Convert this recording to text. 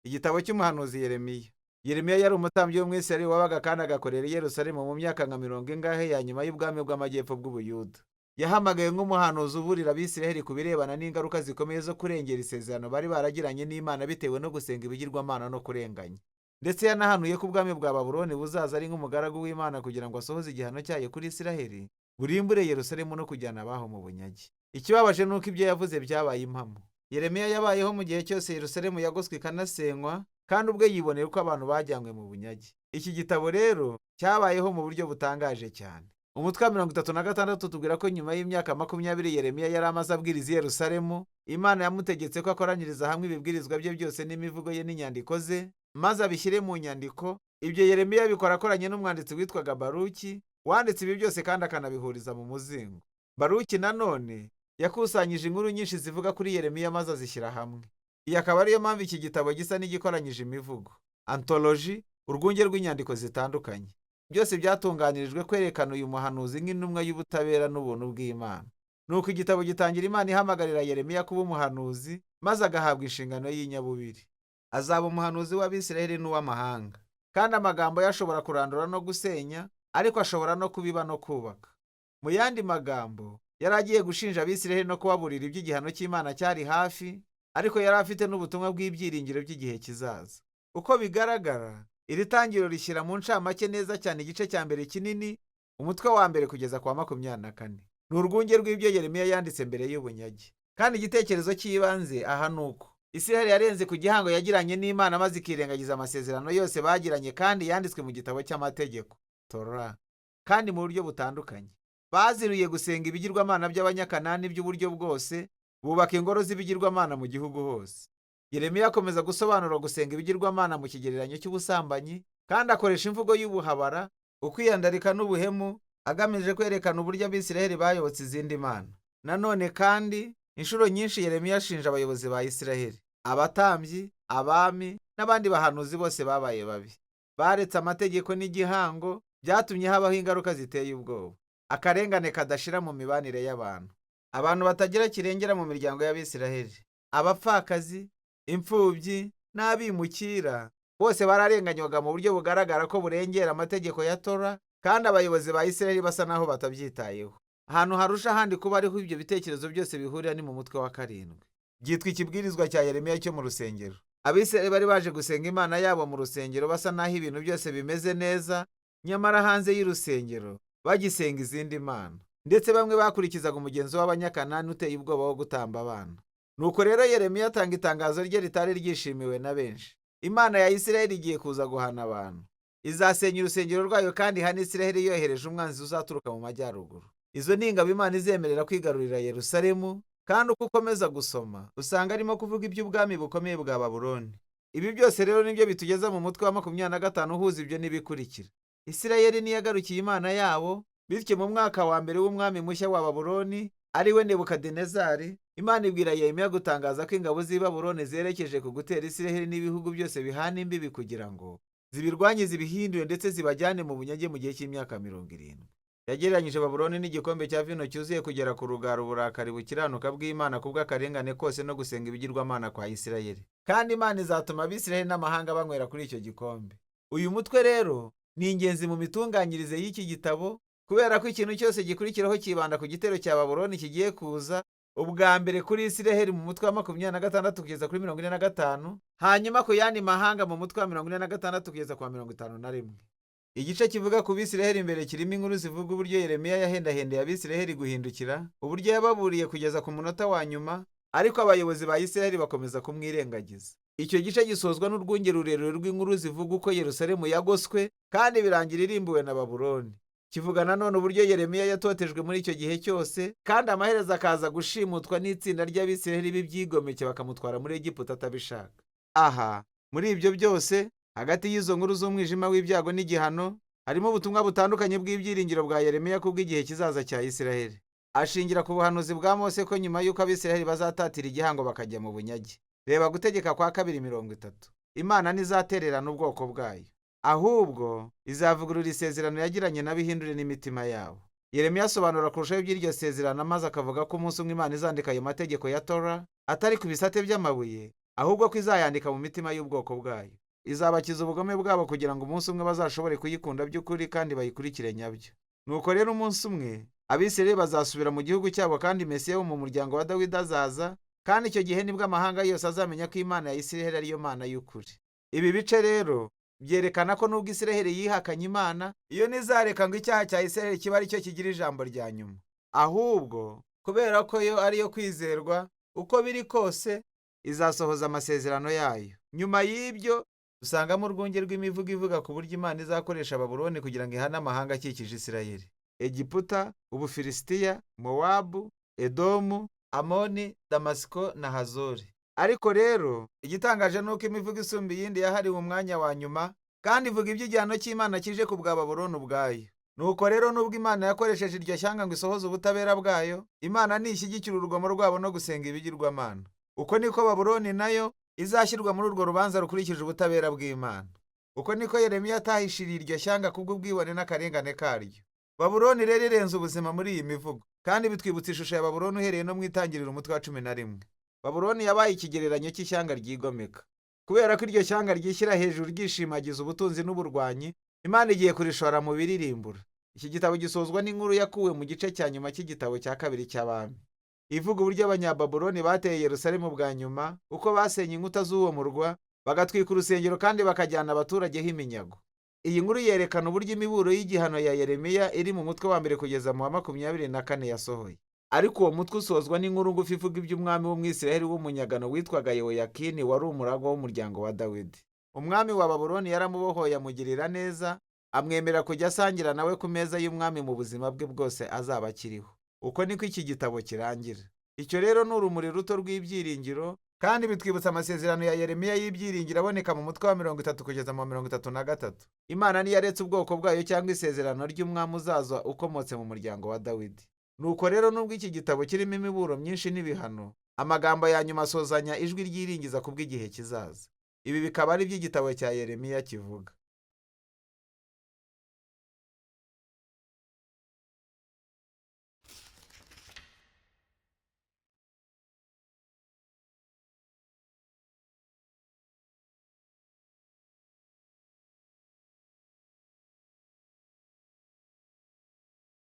Igitabo cy'umuhanuzi Yeremiya. Yeremiya yari umutambyi w'Umwisirayeli wabaga kandi agakorera i Yerusalemu mu myaka nka 40 ya nyuma y'ubwami bw'amajyepfo bw'Ubuyuda. Yahamagaye nk'umuhanuzi uburira Abisirayeli ku birebana n'ingaruka zikomeye zo kurengera isezerano bari baragiranye n'Imana bitewe no gusenga ibigirwamana no kurenganya. Ndetse yanahanuye ko ubwami bwa Babuloni buzaza ari nk'umugaragu w'Imana kugira ngo asohoze igihano cyayo kuri Isiraheli, burimbure Yerusalemu no kujyana abaho mu bunyage. Ikibabaje nuko ibyo yavuze byabaye impamo. Yeremiya yabayeho mu gihe cyose Yerusalemu yagoswe ikanasenywa, kandi ubwe yibonera uko abantu bajyanywe mu bunyage. Iki gitabo rero cyabayeho mu buryo butangaje cyane. Umutwe wa 36 tubwira ko nyuma y'imyaka 20 Yeremiya yari amaze abwiriza i Yerusalemu, Imana yamutegetse ko akoranyiriza hamwe ibibwirizwa bye byose n'imivugo ye n'inyandiko ze, maze abishyire mu nyandiko. Ibyo Yeremiya bikora akoranye n'umwanditsi witwaga Baruki, wanditse ibi byose kandi akanabihuriza mu muzingo. Baruki nanone yakusanyije inkuru nyinshi zivuga kuri Yeremiya maze azishyira hamwe. Iyi akaba ariyo mpamvu iki gitabo gisa n'igikoranyije imivugo, antoloji, urwunge rw'inyandiko zitandukanye. Byose byatunganirijwe kwerekana uyu muhanuzi nk'intumwa y'ubutabera n'ubuntu bw'Imana. Nuko igitabo gitangira Imana ihamagarira Yeremiya kuba umuhanuzi, maze agahabwa inshingano y'inyabubiri. Azaba umuhanuzi w'Abisirayeli n'uw'amahanga, kandi amagambo ye ashobora kurandura no gusenya, ariko ashobora no kubiba no kubaka. Mu yandi magambo, yari agiye gushinja Abisirayeli no kubaburira iby'igihano cy'Imana cyari hafi, ariko yari afite n'ubutumwa bw'ibyiringiro by'igihe kizaza. Uko bigaragara, iri tangiriro rishyira mu ncamake neza cyane igice cya mbere kinini, umutwe wa mbere kugeza kwa 24. Ni urwunge rw'ibyo Yeremiya yanditse mbere y'ubunyage. Kandi igitekerezo cy'ibanze aha ni uko Isiraheli yarenze ku gihango yagiranye n'Imana maze ikirengagiza amasezerano yose bagiranye kandi yanditswe mu gitabo cy'amategeko, Torah, kandi mu buryo butandukanye. Baziruye gusenga ibigirwamana by'Abanyakanani by'uburyo bwose, bubaka ingoro z'ibigirwamana mu gihugu hose. Yeremiya akomeza gusobanura gusenga ibigirwamana mu kigereranyo cy'ubusambanyi, kandi akoresha imvugo y'ubuhabara, ukwiyandarika n'ubuhemu, agamije kwerekana uburyo Abisiraheli bayobotse izindi mana. Nanone kandi, inshuro nyinshi Yeremiya ashinja abayobozi ba Isiraheli, abatambyi, abami, n'abandi bahanuzi bose babaye babi. Baretse amategeko n'igihango, byatumye habaho ingaruka ziteye ubwoba. Akarengane kadashira mu mibanire y'abantu. Abantu batagira kirengera mu miryango y'Abisiraheli, abapfakazi, imfubyi, n'abimukira, bose bararenganywaga mu buryo bugaragara ko burengera amategeko ya Torah, kandi abayobozi ba Isiraheli basa naho batabyitayeho. Ahantu harusha ahandi kuba ariho ibyo bitekerezo byose bihurira ni mu mutwe wa 7. Byitwa ikibwirizwa cya Yeremiya cyo mu rusengero. Abisiraheli bari baje gusenga Imana yabo mu rusengero basa naho ibintu byose bimeze neza, nyamara hanze y'urusengero bagisenga izindi mana. Ndetse bamwe bakurikizaga umugenzo w'Abanyakanani uteye ubwoba wo gutamba abana. Nuko rero Yeremiya atanga itangazo rye ritari ryishimiwe na benshi. Imana ya Isiraheli igiye kuza guhana abantu. Izasenya urusengero rwayo kandi ihana Isiraheli yohereje umwanzi uzaturuka mu majyaruguru. Izo ni ingabo Imana izemerera kwigarurira Yerusalemu, kandi uko ukomeza gusoma usanga arimo kuvuga iby'ubwami bukomeye bwa Babuloni. Ibi byose rero nibyo bitugeza mu mutwe wa 25 uhuza ibyo n'ibikurikira. Isirayeli niyagarukiye Imana yabo, bityo mu mwaka wa mbere w'umwami mushya wa Babuloni, ari we Nebukadinezari, Imana ibwira Yeremiya gutangaza ko ingabo z'i Babuloni zerekeje ku gutera Isiraheli n'ibihugu byose bihana imbibi kugira ngo zibirwanye, zibihindure ndetse zibajyane mu bunyage mu gihe cy'imyaka 70. Yagereranyije Babuloni n'igikombe cya vino cyuzuye kugera ku rugara uburakari bukiranuka bw'Imana kubw'akarengane kose no gusenga ibigirwamana kwa Isirayeli. Kandi Imana izatuma Abisiraheli n'amahanga banywera kuri icyo gikombe. Uyu mutwe rero ni ingenzi mu mitunganyirize y'iki gitabo, kubera ko ikintu cyose gikurikiraho kibanda ku gitero cya Babuloni kigiye kuza, ubwa mbere kuri Isiraheli mu mutwe wa 26 kugeza kuri 45, hanyuma ku yandi mahanga mu mutwe wa 46 kugeza kwa 51. Igice kivuga ku Bisiraheli imbere kirimo inkuru zivuga uburyo Yeremiya yahendahendeye Abisiraheli guhindukira, uburyo yababuriye kugeza ku munota wa nyuma, ariko abayobozi ba Isiraheli bakomeza kumwirengagiza. Icyo gice gisozwa n'urwunge rurerure rw'inkuru zivuga uko Yerusalemu yagoswe kandi birangira irimbuwe na Babuloni. Kivuga nanone uburyo Yeremiya yatotejwe muri icyo gihe cyose, kandi amaherezo akaza gushimutwa n'itsinda ry'Abisiraheli b'ibyigomeke bakamutwara muri Egiputa atabishaka. Aha, muri ibyo byose, hagati y'izo nkuru z'umwijima w'ibyago n'igihano, harimo ubutumwa butandukanye bw'ibyiringiro bwa Yeremiya kubw'igihe kizaza cya Isiraheli. Ashingira ku buhanuzi bwa Mose ko nyuma y'uko Abisiraheli bazatatira igihango bakajya mu bunyage. Reba Gutegeka kwa 2:30. Imana ntizatererana ubwoko bwayo, ahubwo izavugurura isezerano yagiranye n'abihindure n'imitima yabo. Yeremiya asobanura kurushaho iby'iryo sezerano maze akavuga ko umunsi umwe Imana izandika ayo mategeko ya Torah atari ku bisate by'amabuye, ahubwo ko izayandika mu mitima y'ubwoko bwayo. Izabakiza ubugome bwabo kugira ngo umunsi umwe bazashobore kuyikunda by'ukuri kandi bayikurikire nyabyo. Nuko rero umunsi umwe Abisirayeli bazasubira mu gihugu cyabo kandi Mesiya wo mu muryango wa Dawidi azaza, kandi icyo gihe nibwo amahanga yose azamenya ko Imana ya Isirayeli ariyo Mana y'ukuri. Ibi bice rero byerekana ko nubwo Isirayeli yihakanye Imana, iyo ntizareka ngo icyaha cya Isirayeli kiba ari cyo kigira ijambo rya nyuma. Ahubwo kubera ko yo ari yo kwizerwa, uko biri kose izasohoza amasezerano yayo. Nyuma y'ibyo dusangamo urwunge rw'imivugo ivuga ku buryo Imana izakoresha Babuloni kugira ngo ihane amahanga akikije Isirayeli: Egiputa, Ubufilisitiya, Mowabu, Edomu, Amoni, Damasiko na Hazori. Ariko rero igitangaje ni uko imivugo isumba iyindi yahariwe umwanya wa nyuma, kandi ivuga iby'igihano cy'Imana kije ku bwa Babuloni ubwayo. Nuko rero nubwo Imana yakoresheje iryo shyanga ngo isohoze ubutabera bwayo, Imana ntishyigikira urugomo rwabo no gusenga ibigirwamana. Uko niko Babuloni nayo izashyirwa muri urwo rubanza rukurikije ubutabera bw'Imana. Uko niko Yeremiya atahishiriye iryo shyanga kubw'ubwibone n'akarengane karyo. Babuloni rero irenze ubuzima muri iyi mivugo, kandi bitwibutsa ishusho ya Babuloni uhereye no mu itangiriro umutwe wa 11. Babuloni yabaye ikigereranyo cy'ishyanga ryigomeka. Kubera ko iryo shyanga ryishyira hejuru ryishimagiza ubutunzi n'uburwanyi, Imana igiye kurishora mu biririmbura. Iki gitabo gisozwa n'inkuru yakuwe mu gice cya nyuma cy'igitabo cya kabiri cy'Abami, ivuga uburyo Abanyababuloni bateye Yerusalemu bwa nyuma, uko basenye inkuta z'uwo murwa, bagatwika urusengero kandi bakajyana abaturage iminyago. Iyi nkuru yerekana uburyo imiburo y'igihano ya Yeremiya iri mu mutwe wa mbere kugeza mu wa 24 yasohoye. Ariko uwo mutwe usozwa n'inkuru ngufi ivuga iby'umwami w'Umwisirayeli w'umunyagano witwaga Yehoyakini, wari umuragwa w'umuryango wa Dawidi. Umwami wa Babuloni yaramubohoye, amugirira neza, amwemera kujya asangira nawe ku meza y'umwami mu buzima bwe bwose azaba akiriho. Uko niko iki gitabo kirangira. Icyo rero ni urumuri ruto rw'ibyiringiro, kandi bitwibutsa amasezerano ya Yeremiya y'ibyiringiro aboneka mu mutwe wa 30 kugeza mu 33. Imana ntiyaretse ubwoko bwayo cyangwa isezerano ry'umwami uzaza ukomotse mu muryango wa Dawidi. Nuko rero nubwo iki gitabo kirimo imiburo myinshi n'ibihano, amagambo ya nyuma asozanya ijwi ryiringiza kubw'igihe kizaza. Ibi bikaba ari by'igitabo cya Yeremiya kivuga.